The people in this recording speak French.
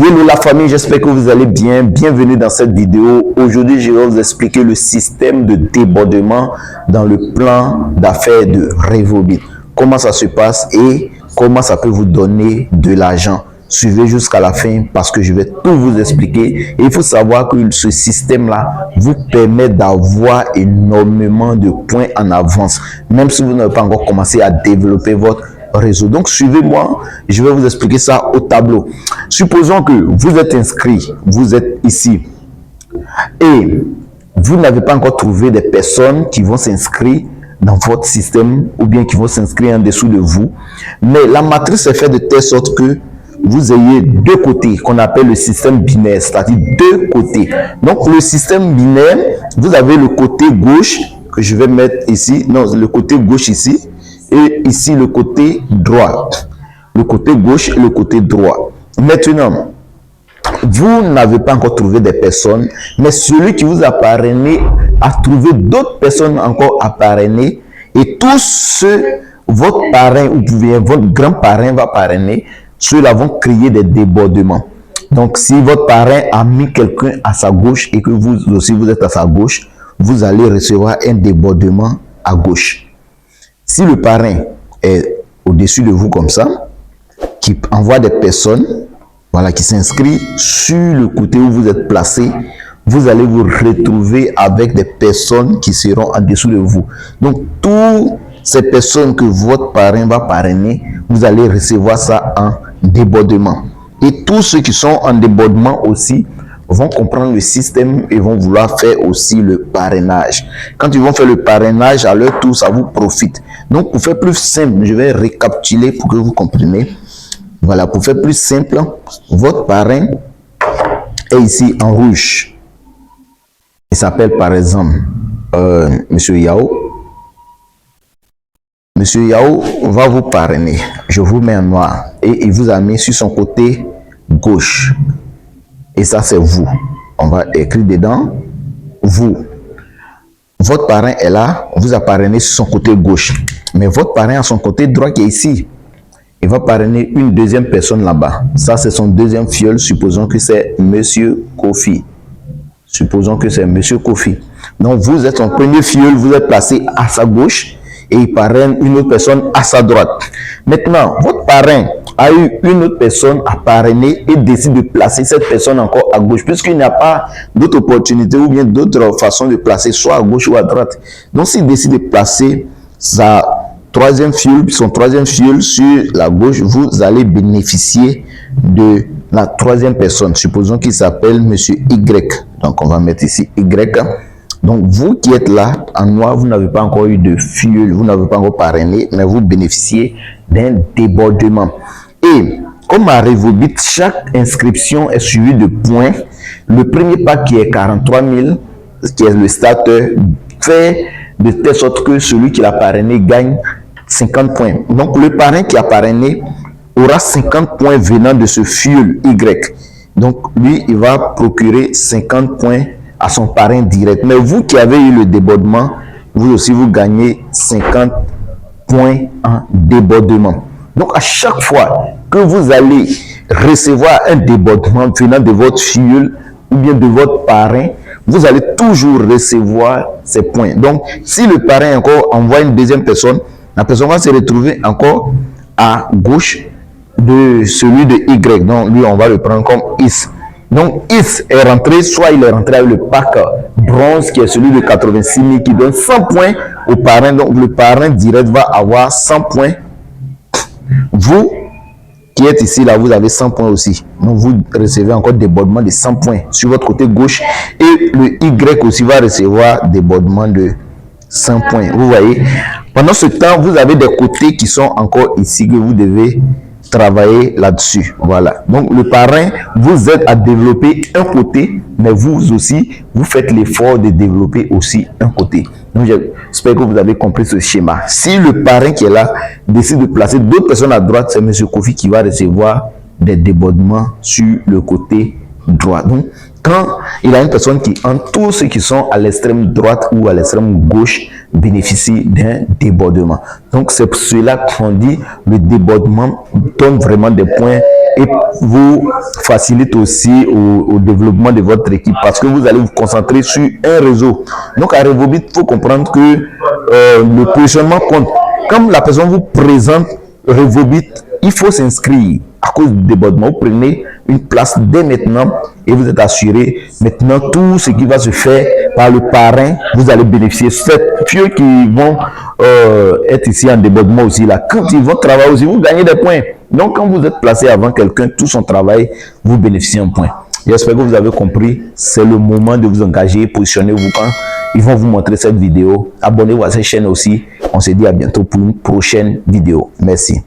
Hello la famille, j'espère que vous allez bien. Bienvenue dans cette vidéo. Aujourd'hui, je vais vous expliquer le système de débordement dans le plan d'affaires de Revobit. Comment ça se passe et comment ça peut vous donner de l'argent. Suivez jusqu'à la fin parce que je vais tout vous expliquer. Et il faut savoir que ce système-là vous permet d'avoir énormément de points en avance. Même si vous n'avez pas encore commencé à développer votre réseau. Donc suivez-moi, je vais vous expliquer ça au tableau. Supposons que vous êtes inscrit, vous êtes ici et vous n'avez pas encore trouvé des personnes qui vont s'inscrire dans votre système ou bien qui vont s'inscrire en dessous de vous. Mais la matrice est faite de telle sorte que vous ayez deux côtés qu'on appelle le système binaire, c'est-à-dire deux côtés. Donc le système binaire, vous avez le côté gauche que je vais mettre ici, non, le côté gauche ici, et ici le côté droit, le côté gauche et le côté droit. Maintenant, vous n'avez pas encore trouvé des personnes, mais celui qui vous a parrainé a trouvé d'autres personnes encore à parrainer, et tous ceux, votre parrain ou bien votre grand parrain va parrainer, ceux-là vont créer des débordements. Donc si votre parrain a mis quelqu'un à sa gauche et que vous aussi vous êtes à sa gauche, vous allez recevoir un débordement à gauche. Si le parrain est au-dessus de vous comme ça, qui envoie des personnes, voilà, qui s'inscrit sur le côté où vous êtes placé, vous allez vous retrouver avec des personnes qui seront en dessous de vous. Donc, toutes ces personnes que votre parrain va parrainer, vous allez recevoir ça en débordement. Et tous ceux qui sont en débordement aussi vont comprendre le système et vont vouloir faire aussi le parrainage. Quand ils vont faire le parrainage, à leur tour, ça vous profite. Donc, pour faire plus simple, je vais récapituler pour que vous compreniez. Voilà, pour faire plus simple, votre parrain est ici en rouge. Il s'appelle par exemple Monsieur Yao. Monsieur Yao va vous parrainer. Je vous mets en noir et il vous a mis sur son côté gauche. Et ça, c'est vous. On va écrire dedans, vous. Votre parrain est là, vous a parrainé sur son côté gauche. Mais votre parrain a son côté droit qui est ici. Il va parrainer une deuxième personne là-bas. Ça, c'est son deuxième fiole. Supposons que c'est Monsieur Kofi. Supposons que c'est Monsieur Kofi. Donc, vous êtes son premier fiole, vous êtes placé à sa gauche et il parraine une autre personne à sa droite. Maintenant, votre parrain a eu une autre personne à parrainer et décide de placer cette personne encore à gauche, puisqu'il n'y a pas d'autres opportunités ou bien d'autres façons de placer, soit à gauche ou à droite. Donc, s'il décide de placer son troisième fiole sur la gauche, vous allez bénéficier de la troisième personne. Supposons qu'il s'appelle Monsieur Y. Donc, on va mettre ici Y. Donc, vous qui êtes là, en noir, vous n'avez pas encore eu de fiole, vous n'avez pas encore parrainé, mais vous bénéficiez d'un débordement. Et comme à Revobit, chaque inscription est suivie de points. Le premier pack qui est 43 000, qui est le starter, fait de telle sorte que celui qui l'a parrainé gagne 50 points. Donc, le parrain qui a parrainé aura 50 points venant de ce fiole Y. Donc, lui, il va procurer 50 points à son parrain direct. Mais vous qui avez eu le débordement, vous aussi, vous gagnez 50 points en débordement. Donc, à chaque fois que vous allez recevoir un débordement venant de votre fiole ou bien de votre parrain, vous allez toujours recevoir ces points. Donc, si le parrain encore envoie une deuxième personne, la personne va se retrouver encore à gauche de celui de Y. Donc, lui, on va le prendre comme Is. Donc, Is est rentré, soit il est rentré avec le pack bronze qui est celui de 86 000 qui donne 100 points au parrain. Donc, le parrain direct va avoir 100 points. Vous qui êtes ici, là, vous avez 100 points aussi. Donc, vous recevez encore des débordements de 100 points sur votre côté gauche. Et le Y aussi va recevoir des débordements de 100 points. Vous voyez, pendant ce temps, vous avez des côtés qui sont encore ici que vous devez travailler là-dessus. Voilà. Donc, le parrain vous aide à développer un côté, mais vous aussi, vous faites l'effort de développer aussi un côté. Donc, j'espère que vous avez compris ce schéma. Si le parrain qui est là décide de placer d'autres personnes à droite, c'est Monsieur Kofi qui va recevoir des débordements sur le côté droit. Donc, quand il a une personne qui, en tous ceux qui sont à l'extrême droite ou à l'extrême gauche, bénéficient d'un débordement. Donc, c'est pour cela qu'on dit le débordement donne vraiment des points et vous facilite aussi au développement de votre équipe parce que vous allez vous concentrer sur un réseau. Donc à Revobit, il faut comprendre que le positionnement compte. Comme la personne vous présente Revobit, il faut s'inscrire à cause du débordement. Vous prenez une place dès maintenant et vous êtes assuré. Maintenant, tout ce qui va se faire par le parrain, vous allez bénéficier. Ceux qui vont être ici en débordement aussi, là, quand ils vont travailler aussi, vous gagnez des points. Donc, quand vous êtes placé avant quelqu'un, tout son travail, vous bénéficiez un point. J'espère que vous avez compris. C'est le moment de vous engager, positionnez-vous quand ils vont vous montrer cette vidéo. Abonnez-vous à cette chaîne aussi. On se dit à bientôt pour une prochaine vidéo. Merci.